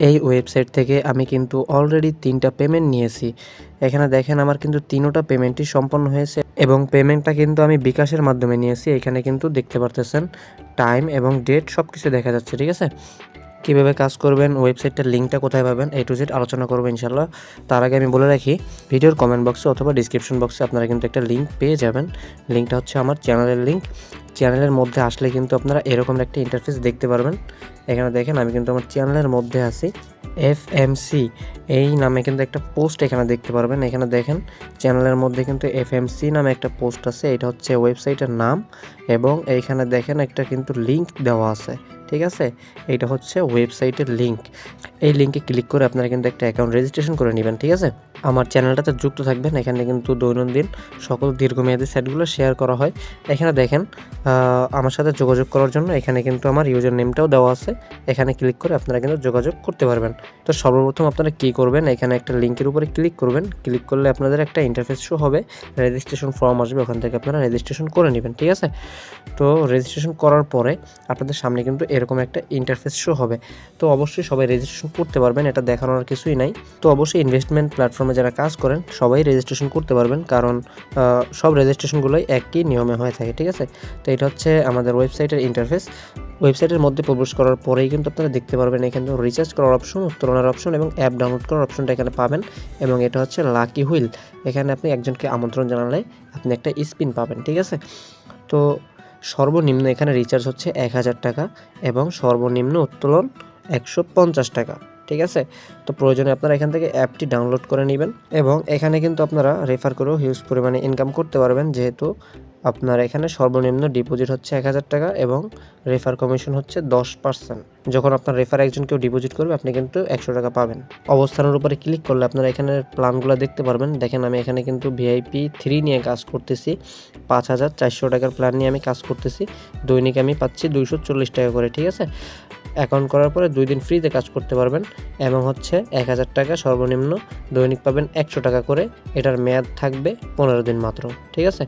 এই ওয়েবসাইট থেকে আমি কিন্তু অলরেডি 3টা পেমেন্ট নিয়েছি। এখানে দেখেন আমার কিন্তু 3টা পেমেন্টই সম্পন্ন হয়েছে এবং পেমেন্টটা কিন্তু আমি বিকাশের মাধ্যমে নিয়েছি। এখানে কিন্তু দেখতে পারতেছেন টাইম এবং ডেট সবকিছু দেখা যাচ্ছে, ঠিক আছে? কীভাবে কাজ করবেন, ওয়েবসাইটটার লিঙ্কটা কোথায় পাবেন, A to Z আলোচনা করবো ইনশাল্লাহ। তার আগে আমি বলে রাখি, ভিডিওর কমেন্ট বক্সে অথবা ডিসক্রিপশন বক্সে আপনারা কিন্তু একটা লিঙ্ক পেয়ে যাবেন। লিঙ্কটা হচ্ছে আমার চ্যানেলের লিঙ্ক। চ্যানেলের মধ্যে আসলে কিন্তু আপনারা এরকম একটা ইন্টারফেস দেখতে পারবেন। এখানে দেখেন আমি কিন্তু আমার চ্যানেলের মধ্যে আছি। FMC এই নামে কিন্তু একটা পোস্ট এখানে দেখতে পারবেন। এখানে দেখেন চ্যানেলের মধ্যে কিন্তু FMC নামে একটা পোস্ট আছে। এটা হচ্ছে ওয়েবসাইটের নাম এবং এইখানে দেখেন একটা কিন্তু লিঙ্ক দেওয়া আছে, ঠিক আছে? এইটা হচ্ছে ওয়েবসাইটের লিঙ্ক। এই লিঙ্কে ক্লিক করে আপনারা কিন্তু একটা অ্যাকাউন্ট রেজিস্ট্রেশন করে নেবেন, ঠিক আছে? আমার চ্যানেলটাতে যুক্ত থাকবেন। এখানে কিন্তু দৈনন্দিন সকল দীর্ঘমেয়াদী সাইটগুলো শেয়ার করা হয়। এখানে দেখেন আমার সাথে যোগাযোগ করার জন্য এখানে কিন্তু আমার ইউজার নেমটাও দেওয়া আছে। এখানে ক্লিক করে আপনারা কিন্তু যোগাযোগ করতে পারবেন। তো সর্বপ্রথম আপনারা কী করবেন, এখানে একটা লিঙ্কের উপরে ক্লিক করবেন। ক্লিক করলে আপনাদের একটা ইন্টারফেস শো হবে, রেজিস্ট্রেশন ফর্ম আসবে, ওখান থেকে আপনারা রেজিস্ট্রেশন করে নেবেন, ঠিক আছে? তো রেজিস্ট্রেশন করার পরে আপনাদের সামনে কিন্তু এরকম একটা ইন্টারফেস শো হবে। তো অবশ্যই সবাই রেজিস্ট্রেশন করতে পারবেন, এটা দেখানোর কিছুই নাই। তো অবশ্যই ইনভেস্টমেন্ট প্ল্যাটফর্মে যারা কাজ করেন সবাই রেজিস্ট্রেশন করতে পারবেন, কারণ সব রেজিস্ট্রেশনগুলোই একই নিয়মে হয়ে থাকে, ঠিক আছে? তো এটা হচ্ছে আমাদের ওয়েবসাইটের ইন্টারফেস। ওয়েবসাইটের মধ্যে প্রবেশ করার পরেই কিন্তু আপনারা দেখতে পারবেন এখানে রিচার্জ করার অপশন, উত্তোলনের অপশন এবং অ্যাপ ডাউনলোড করার অপশনটা এখানে পাবেন। এবং এটা হচ্ছে লাকি হুইল। এখানে আপনি একজনকে আমন্ত্রণ জানালে আপনি একটা স্পিন পাবেন, ঠিক আছে? তো সর্বনিম্ন এখানে রিচার্জ হচ্ছে 1000 টাকা এবং সর্বনিম্ন উত্তোলন 150 টাকা, ঠিক আছে? তো প্রয়োজনে আপনারা এখান থেকে অ্যাপটি ডাউনলোড করে নেবেন এবং এখানে কিন্তু আপনারা রেফার করেও হিউজ পরিমাণে ইনকাম করতে পারবেন, যেহেতু আপনার এখানে সর্বনিম্ন ডিপোজিট হচ্ছে 1000 টাকা এবং রেফার কমিশন হচ্ছে 10%। যখন আপনার রেফার একজন কেউ ডিপোজিট করবে আপনি কিন্তু 100 টাকা পাবেন। অবস্থানের উপরে ক্লিক করলে আপনারা এখানে প্ল্যানগুলো দেখতে পারবেন। দেখেন আমি এখানে কিন্তু VIP 3 নিয়ে কাজ করতেছি। 5400 টাকার প্ল্যান নিয়ে আমি কাজ করতেছি। দৈনিক আমি পাচ্ছি 240 টাকা করে, ঠিক আছে? অ্যাকাউন্ট করার পরে 2 দিন ফ্রিতে কাজ করতে পারবেন এবং হচ্ছে 1000 টাকা সর্বনিম্ন, দৈনিক পাবেন 100 টাকা করে। এটার মেয়াদ থাকবে 15 দিন মাত্র, ঠিক আছে?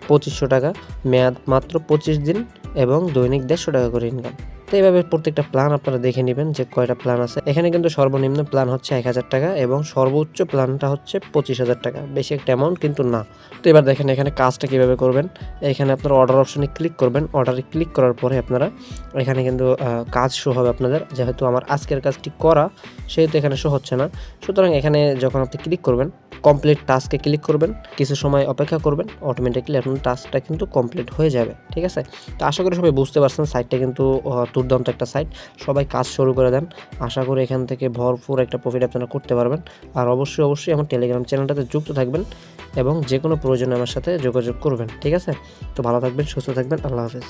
2500 টাকা, মেয়াদ মাত্র 25 দিন এবং দৈনিক 150 টাকা করে ইনকাম। তো এইভাবে প্রত্যেকটা প্ল্যান আপনারা দেখে নেবেন যে কয়টা প্ল্যান আছে। এখানে কিন্তু সর্বনিম্ন প্ল্যান হচ্ছে 1000 টাকা এবং সর্বোচ্চ প্ল্যানটা হচ্ছে 25,000 টাকা। বেশি একটা অ্যামাউন্ট কিন্তু না। তো এবার দেখেন এখানে কাজটা কীভাবে করবেন। এখানে আপনারা অর্ডার অপশনে ক্লিক করবেন। অর্ডারে ক্লিক করার পরে আপনারা এখানে কিন্তু কাজ শো হবে আপনাদের। যেহেতু আমার আজকের কাজটি করা, সেহেতু এখানে শো হচ্ছে না। সুতরাং এখানে যখন আপনি ক্লিক করবেন, কমপ্লিট টাস্কে ক্লিক করবেন, কিছু সময় অপেক্ষা করবেন, অটোমেটিক্যালি আপনার টাস্কটা কিন্তু কমপ্লিট হয়ে যাবে, ঠিক আছে? তো আশা করি সবাই বুঝতে পারছেন, সাইটটা কিন্তু দুর্দান্ত একটা সাইট। সবাই কাজ শুরু করে দেন। আশা করি এখান থেকে ভরপুর একটা প্রফিট আপনারা করতে পারবেন। আর অবশ্যই আমার টেলিগ্রাম চ্যানেলটাতে যুক্ত থাকবেন এবং যে কোনো প্রয়োজনে আমার সাথে যোগাযোগ করবেন, ঠিক আছে? তো ভালো থাকবেন, সুস্থ থাকবেন। আল্লাহ হাফেজ।